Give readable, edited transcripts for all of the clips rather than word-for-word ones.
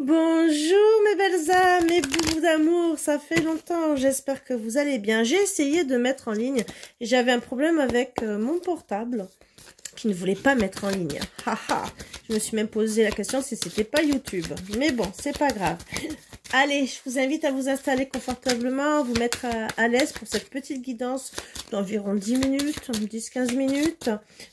Bonjour mes belles âmes, mes bouts d'amour, ça fait longtemps, j'espère que vous allez bien. J'ai essayé de mettre en ligne et j'avais un problème avec mon portable qui ne voulait pas mettre en ligne. Haha, je me suis même posé la question si c'était pas YouTube. Mais bon, c'est pas grave. Allez, je vous invite à vous installer confortablement, vous mettre à l'aise pour cette petite guidance d'environ 10 minutes, 10-15 minutes,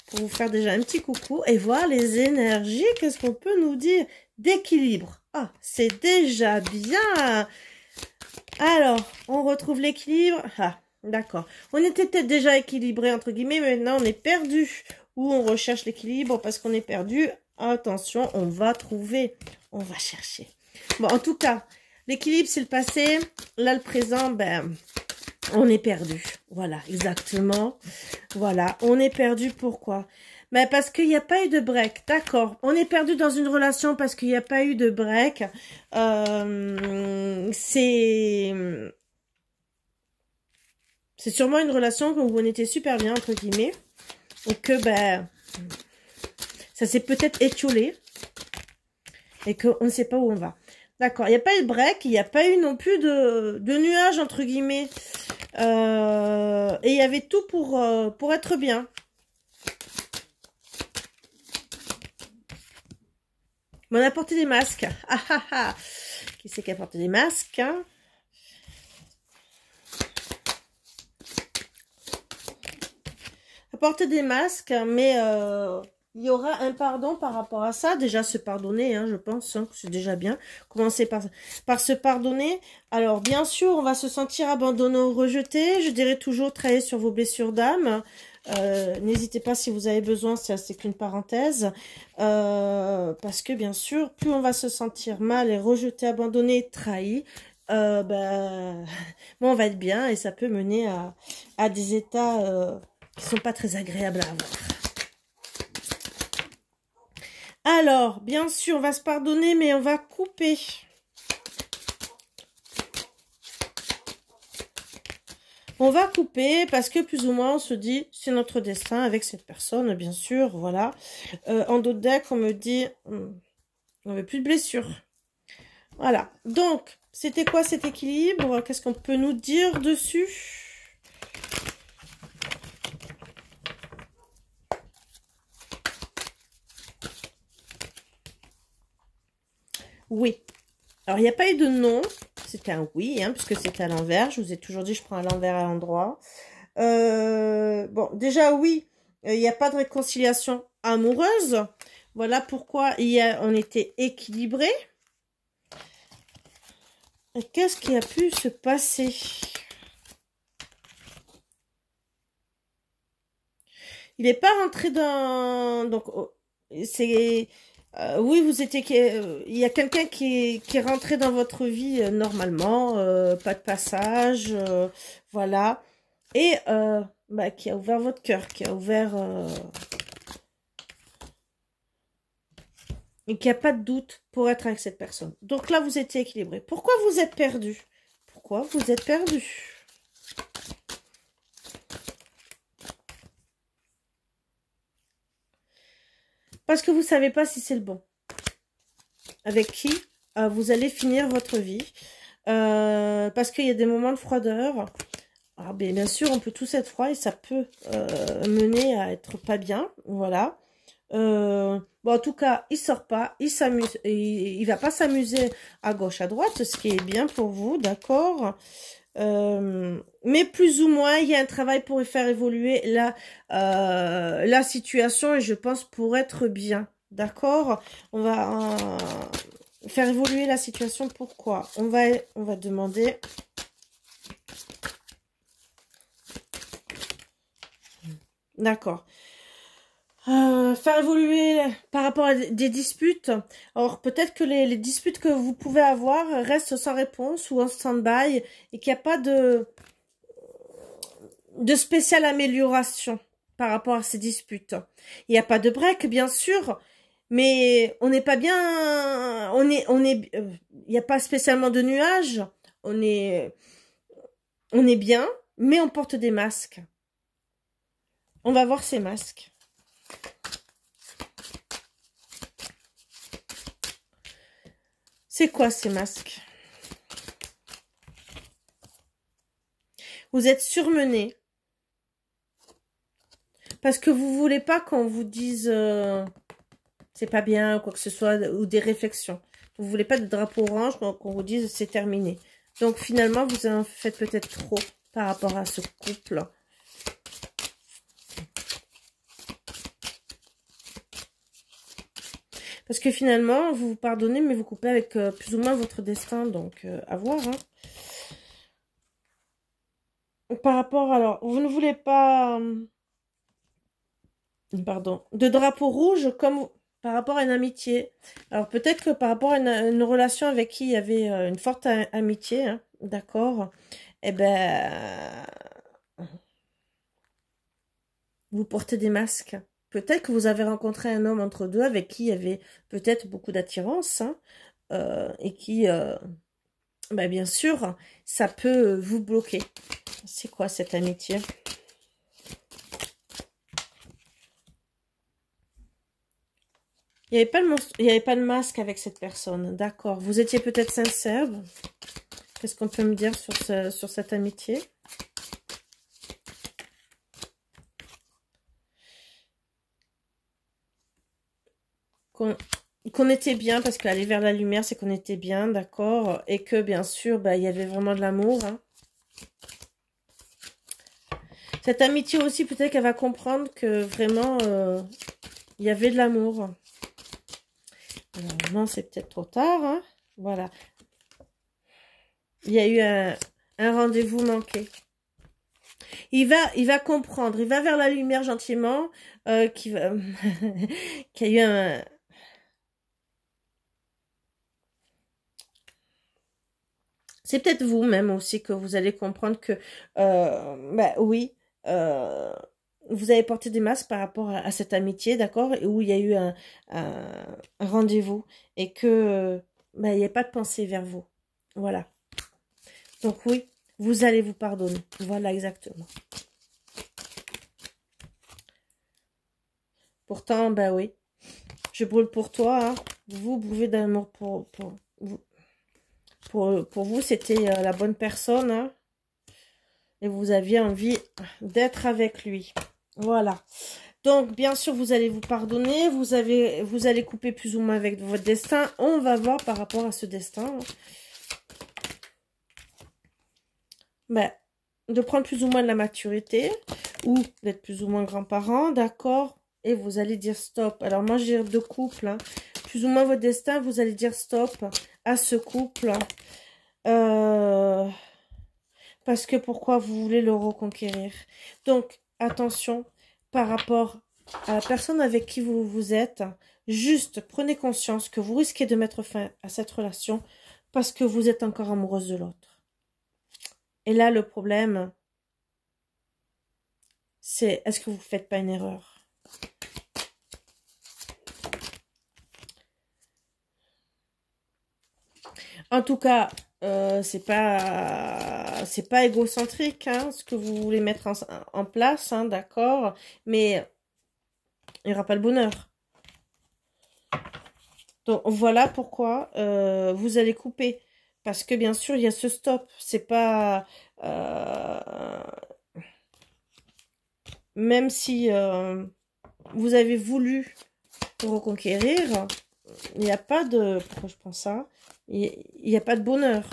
pour vous faire déjà un petit coucou et voir les énergies, qu'est-ce qu'on peut nous dire d'équilibre. Ah, c'est déjà bien. Alors, on retrouve l'équilibre. Ah, d'accord. On était peut-être déjà équilibré, entre guillemets, mais maintenant on est perdu. Ou on recherche l'équilibre parce qu'on est perdu. Attention, on va trouver, on va chercher. Bon, en tout cas, l'équilibre, c'est le passé. Là, le présent, ben, on est perdu. Voilà, exactement. Voilà, on est perdu. Pourquoi? Ben, parce qu'il n'y a pas eu de break. D'accord. On est perdu dans une relation parce qu'il n'y a pas eu de break. C'est sûrement une relation où on était super bien, entre guillemets. Et que, ben, ça s'est peut-être étiolé. Et qu'on ne sait pas où on va. D'accord, il n'y a pas eu de break, il n'y a pas eu non plus de nuages, entre guillemets. Et il y avait tout pour être bien. Mais on a porté des masques. Ah ah ah. Qui c'est qui a porté des masques, hein? On a porté des masques, mais il y aura un pardon par rapport à ça. Déjà, se pardonner, hein, je pense, hein, que c'est déjà bien. Commencer par se pardonner. Alors, bien sûr, on va se sentir abandonné ou rejeté. Je dirais toujours travailler sur vos blessures d'âme. N'hésitez pas si vous avez besoin, c'est qu'une parenthèse. Parce que, bien sûr, plus on va se sentir mal et rejeté, abandonné, trahi, bon, on va être bien et ça peut mener à des états qui sont pas très agréables à avoir. Alors, bien sûr, on va se pardonner, mais on va couper. On va couper parce que plus ou moins, on se dit, c'est notre destin avec cette personne, bien sûr, voilà. En dos de deck, on me dit, on veut plus de blessures. Voilà. Donc, c'était quoi cet équilibre? Qu'est-ce qu'on peut nous dire dessus? Oui. Alors, il n'y a pas eu de non. C'était un oui, hein, puisque c'était à l'envers. Je vous ai toujours dit, je prends à l'envers à l'endroit. Bon, déjà, oui, il n'y a pas de réconciliation amoureuse. Voilà pourquoi on était équilibrés. Qu'est-ce qui a pu se passer? Il n'est pas rentré dans... Donc, c'est... oui, vous étiez... il y a quelqu'un qui est rentré dans votre vie normalement, pas de passage, voilà. Et bah, qui a ouvert votre cœur, qui a ouvert... et qu'il n'y a pas de doute pour être avec cette personne. Donc là, vous étiez équilibré. Pourquoi vous êtes perdu? Pourquoi vous êtes perdu? Parce que vous ne savez pas si c'est le bon. Avec qui vous allez finir votre vie. Parce qu'il y a des moments de froideur. Alors, bien sûr, on peut tous être froid et ça peut mener à être pas bien. Voilà. Bon, en tout cas, il sort pas, il s'amuse, il va pas s'amuser à gauche, à droite, ce qui est bien pour vous, d'accord. Mais plus ou moins, il y a un travail pour faire évoluer la situation et je pense pour être bien, d'accord. On va faire évoluer la situation. Pourquoi? On va demander. D'accord. Faire évoluer par rapport à des disputes. Alors, peut-être que les disputes que vous pouvez avoir restent sans réponse ou en stand-by et qu'il n'y a pas de spéciale amélioration par rapport à ces disputes. Il n'y a pas de break, bien sûr, mais on n'est pas bien... il n'y a pas spécialement de nuages. On est bien, mais on porte des masques. On va voir ces masques. C'est quoi ces masques? Vous êtes surmené. Parce que vous voulez pas qu'on vous dise c'est pas bien ou quoi que ce soit, ou des réflexions. Vous voulez pas de drapeau orange, donc qu'on vous dise c'est terminé. Donc finalement, vous en faites peut-être trop par rapport à ce couple. Parce que finalement, vous vous pardonnez, mais vous coupez avec plus ou moins votre destin. Donc, à voir. Hein. Par rapport, alors, vous ne voulez pas... pardon. De drapeau rouge comme par rapport à une amitié. Alors, peut-être que par rapport à une relation avec qui il y avait une forte amitié, hein, d'accord, eh ben... vous portez des masques. Peut-être que vous avez rencontré un homme entre deux avec qui il y avait peut-être beaucoup d'attirance, hein, et qui, bah bien sûr, ça peut vous bloquer. C'est quoi cette amitié? Il n'y avait pas il y avait pas de masque avec cette personne, d'accord. Vous étiez peut-être sincère. Qu'est-ce qu'on peut me dire sur cette amitié? Qu'on était bien, parce qu'aller vers la lumière, c'est qu'on était bien, d'accord. Et que, bien sûr, bah, il y avait vraiment de l'amour. Hein. Cette amitié aussi, peut-être qu'elle va comprendre que vraiment, il y avait de l'amour. Alors, non, c'est peut-être trop tard. Hein. Voilà. Il y a eu un rendez-vous manqué. Il va comprendre. Il va vers la lumière gentiment. Qu'il y a eu un... C'est peut-être vous-même aussi que vous allez comprendre que, bah oui, vous avez porté des masques par rapport à cette amitié, d'accord, où il y a eu un rendez-vous et que, bah, il n'y a pas de pensée vers vous. Voilà. Donc oui, vous allez vous pardonner. Voilà exactement. Pourtant, bah oui, je brûle pour toi. Hein. Vous brûlez d'amour pour vous. Pour vous, c'était la bonne personne. Hein, et vous aviez envie d'être avec lui. Voilà. Donc, bien sûr, vous allez vous pardonner. Vous allez couper plus ou moins avec votre destin. On va voir par rapport à ce destin. Ben, de prendre plus ou moins de la maturité. Ou d'être plus ou moins grand-parent. D'accord. Et vous allez dire stop. Alors, moi, j'ai deux couples. Hein. Plus ou moins votre destin, vous allez dire stop à ce couple. Parce que pourquoi vous voulez le reconquérir. Donc, attention, par rapport à la personne avec qui vous êtes, juste prenez conscience que vous risquez de mettre fin à cette relation parce que vous êtes encore amoureuse de l'autre. Et là, le problème, c'est est-ce que vous ne faites pas une erreur? En tout cas, c'est pas égocentrique, hein, ce que vous voulez mettre en place, hein, d'accord, mais il n'y aura pas le bonheur. Donc voilà pourquoi vous allez couper, parce que bien sûr il y a ce stop, c'est pas même si vous avez voulu reconquérir, il n'y a pas de, pourquoi je pense ça, il n'y a pas de bonheur.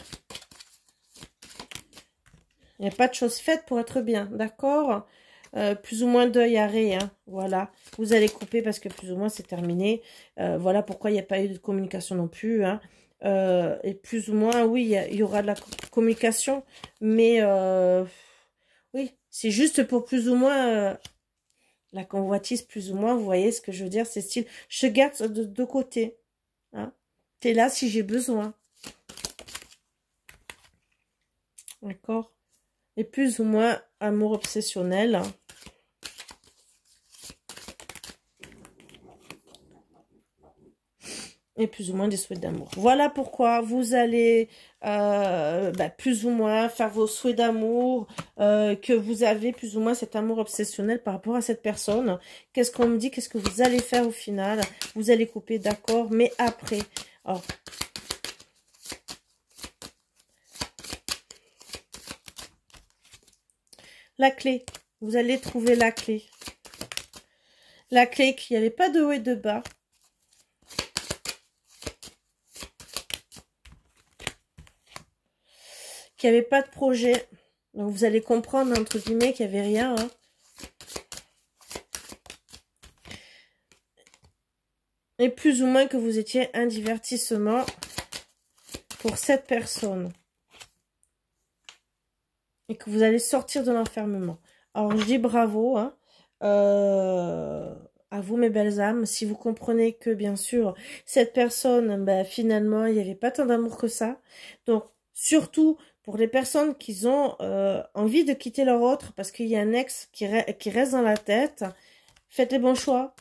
Il n'y a pas de choses faites pour être bien, d'accord? Plus ou moins deuil, arrêt, hein, voilà. Vous allez couper parce que plus ou moins c'est terminé. Voilà pourquoi il n'y a pas eu de communication non plus, hein. Et plus ou moins, oui, il y aura de la communication, mais oui, c'est juste pour plus ou moins la convoitise, plus ou moins, vous voyez ce que je veux dire, c'est style, je garde de deux côtés, hein. T'es là si j'ai besoin. D'accord? Et plus ou moins amour obsessionnel. Et plus ou moins des souhaits d'amour. Voilà pourquoi vous allez plus ou moins faire vos souhaits d'amour, que vous avez plus ou moins cet amour obsessionnel par rapport à cette personne. Qu'est-ce qu'on me dit? Qu'est-ce que vous allez faire au final? Vous allez couper, d'accord, mais après. Alors, La clé. Vous allez trouver la clé. La clé qu'il n'y avait pas de haut et de bas. Qu'il n'y avait pas de projet. Donc vous allez comprendre, entre guillemets, qu'il n'y avait rien. Hein. Et plus ou moins que vous étiez un divertissement pour cette personne. Et que vous allez sortir de l'enfermement. Alors, je dis bravo hein, à vous, mes belles âmes. Si vous comprenez que, bien sûr, cette personne, ben, finalement, il n'y avait pas tant d'amour que ça. Donc, surtout pour les personnes qui ont envie de quitter leur autre parce qu'il y a un ex qui reste dans la tête, faites les bons choix.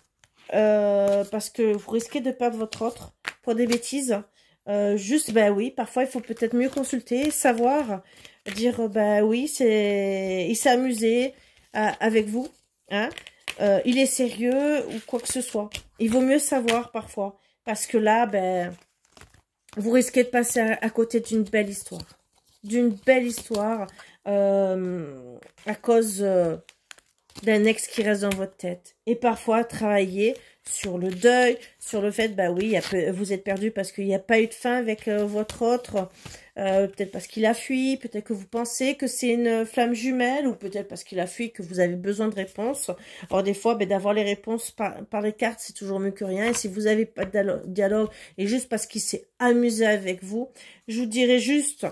Parce que vous risquez de perdre votre autre pour des bêtises. Juste, ben oui, parfois il faut peut-être mieux consulter, savoir, dire, ben oui, il s'est amusé avec vous, hein, il est sérieux ou quoi que ce soit. Il vaut mieux savoir parfois, parce que là, ben, vous risquez de passer à côté d'une belle histoire. D'une belle histoire à cause d'un ex qui reste dans votre tête. Et parfois, travailler sur le deuil, sur le fait, bah oui, vous êtes perdu parce qu'il n'y a pas eu de fin avec votre autre, peut-être parce qu'il a fui, peut-être que vous pensez que c'est une flamme jumelle, ou peut-être parce qu'il a fui que vous avez besoin de réponses. Alors des fois, ben, d'avoir les réponses par les cartes, c'est toujours mieux que rien. Et si vous n'avez pas de dialogue, et juste parce qu'il s'est amusé avec vous, je vous dirais juste...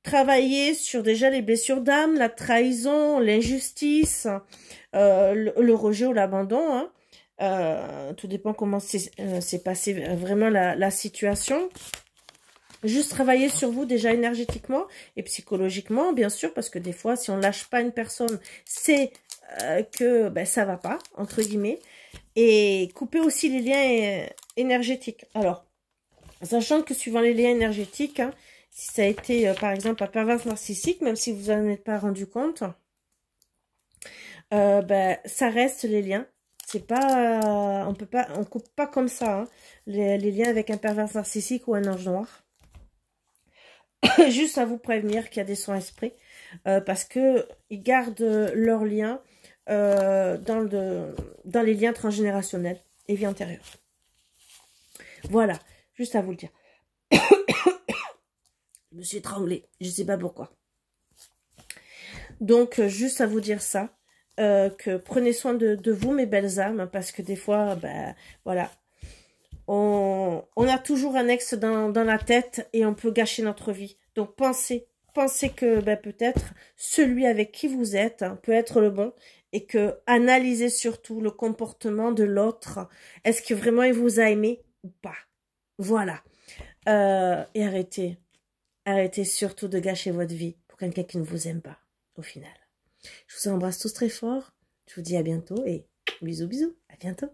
Travailler sur déjà les blessures d'âme, la trahison, l'injustice, le rejet ou l'abandon. Hein. Tout dépend comment s'est passé vraiment la situation. Juste travailler sur vous déjà énergétiquement et psychologiquement, bien sûr, parce que des fois, si on lâche pas une personne, c'est que ben, ça va pas, entre guillemets. Et couper aussi les liens énergétiques. Alors, sachant que suivant les liens énergétiques, hein, si ça a été, par exemple, un pervers narcissique, même si vous n'en êtes pas rendu compte, ben, ça reste les liens. C'est pas, on coupe pas comme ça, hein, les liens avec un pervers narcissique ou un ange noir. Juste à vous prévenir qu'il y a des sons esprits, parce que ils gardent leurs liens dans les liens transgénérationnels et vie antérieure. Voilà, juste à vous le dire. Je me suis étranglée, je sais pas pourquoi. Donc, juste à vous dire ça, que prenez soin de vous, mes belles âmes, parce que des fois, ben, voilà, on a toujours un ex dans la tête et on peut gâcher notre vie. Donc, pensez que ben, peut-être celui avec qui vous êtes hein, peut être le bon et que analysez surtout le comportement de l'autre. Est-ce que vraiment il vous a aimé ou pas? Voilà. Et arrêtez surtout de gâcher votre vie pour quelqu'un qui ne vous aime pas, au final. Je vous embrasse tous très fort. Je vous dis à bientôt et bisous, bisous. À bientôt.